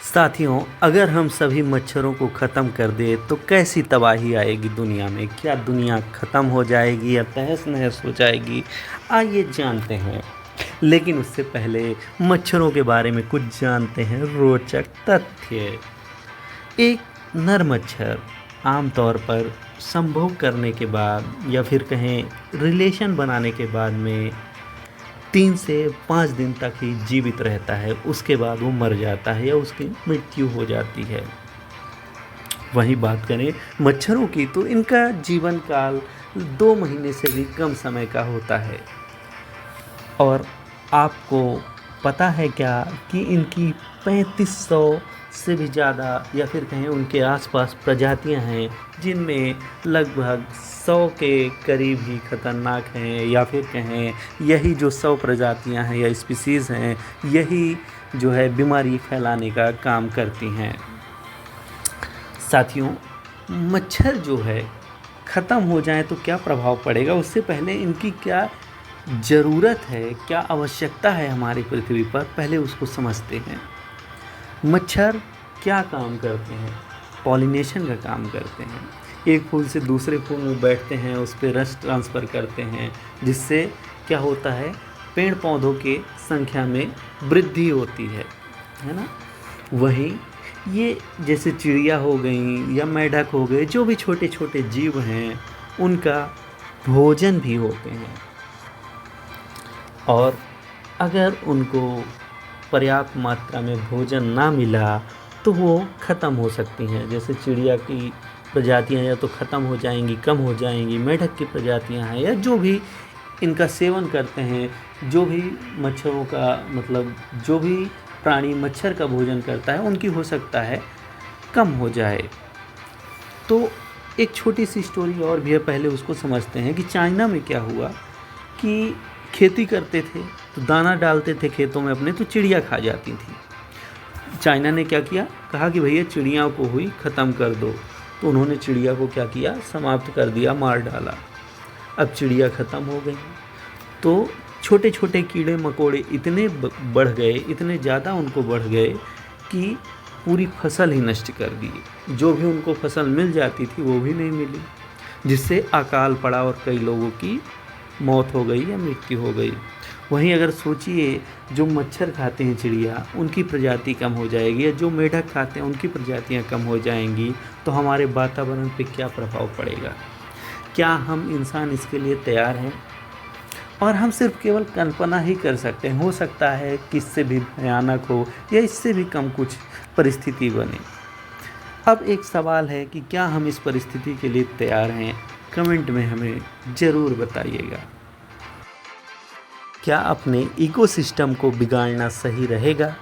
साथियों, अगर हम सभी मच्छरों को ख़त्म कर दें तो कैसी तबाही आएगी दुनिया में। क्या दुनिया ख़त्म हो जाएगी या तहस-नहस हो जाएगी? आइए जानते हैं। लेकिन उससे पहले मच्छरों के बारे में कुछ जानते हैं रोचक तथ्य। एक नर मच्छर आमतौर पर संभोग करने के बाद या फिर कहें रिलेशन बनाने के बाद में 3 से 5 दिन तक ही जीवित रहता है। उसके बाद वो मर जाता है या उसकी मृत्यु हो जाती है। वहीं बात करें मच्छरों की तो इनका जीवन काल 2 महीने से भी कम समय का होता है। और आपको पता है क्या कि इनकी 3500 से भी ज़्यादा या फिर कहें उनके आसपास प्रजातियां हैं, जिनमें लगभग 100 के करीब ही खतरनाक हैं, या फिर कहें यही जो 100 प्रजातियां हैं या स्पीसीज़ हैं, यही जो है बीमारी फैलाने का काम करती हैं। साथियों, मच्छर जो है ख़त्म हो जाए तो क्या प्रभाव पड़ेगा, उससे पहले इनकी क्या ज़रूरत है, क्या आवश्यकता है हमारी पृथ्वी पर, पहले उसको समझते हैं। मच्छर क्या काम करते हैं? पॉलिनेशन का काम करते हैं। एक फूल से दूसरे फूल में बैठते हैं, उस पर रस ट्रांसफ़र करते हैं, जिससे क्या होता है, पेड़ पौधों की संख्या में वृद्धि होती है ना। वहीं ये जैसे चिड़िया हो गई या मेढक हो गए, जो भी छोटे छोटे जीव हैं, उनका भोजन भी होते हैं। और अगर उनको पर्याप्त मात्रा में भोजन ना मिला तो वो ख़त्म हो सकती हैं। जैसे चिड़िया की प्रजातियां या तो ख़त्म हो जाएंगी, कम हो जाएंगी। मेढक की प्रजातियां हैं या जो भी इनका सेवन करते हैं, जो भी मच्छरों का मतलब जो भी प्राणी मच्छर का भोजन करता है, उनकी हो सकता है कम हो जाए। तो एक छोटी सी स्टोरी और भी है, पहले उसको समझते हैं कि चाइना में क्या हुआ कि खेती करते थे तो दाना डालते थे खेतों में अपने, तो चिड़िया खा जाती थी। चाइना ने क्या किया, कहा कि भैया चिड़िया को हुई ख़त्म कर दो। तो उन्होंने चिड़िया को क्या किया, समाप्त कर दिया, मार डाला। अब चिड़िया ख़त्म हो गई तो छोटे छोटे कीड़े मकोड़े इतने बढ़ गए, इतने ज़्यादा उनको बढ़ गए कि पूरी फसल ही नष्ट कर दी। जो भी उनको फसल मिल जाती थी वो भी नहीं मिली, जिससे अकाल पड़ा और कई लोगों की मौत हो गई या मृत्यु हो गई। वहीं अगर सोचिए, जो मच्छर खाते हैं चिड़िया, उनकी प्रजाति कम हो जाएगी, या जो मेढक खाते हैं उनकी प्रजातियां कम हो जाएंगी, तो हमारे वातावरण पे क्या प्रभाव पड़ेगा? क्या हम इंसान इसके लिए तैयार हैं? और हम सिर्फ केवल कल्पना ही कर सकते हैं। हो सकता है कि इससे भी भयानक हो या इससे भी कम कुछ परिस्थिति बने। अब एक सवाल है कि क्या हम इस परिस्थिति के लिए तैयार हैं? कमेंट में हमें ज़रूर बताइएगा। क्या अपने इकोसिस्टम को बिगाड़ना सही रहेगा?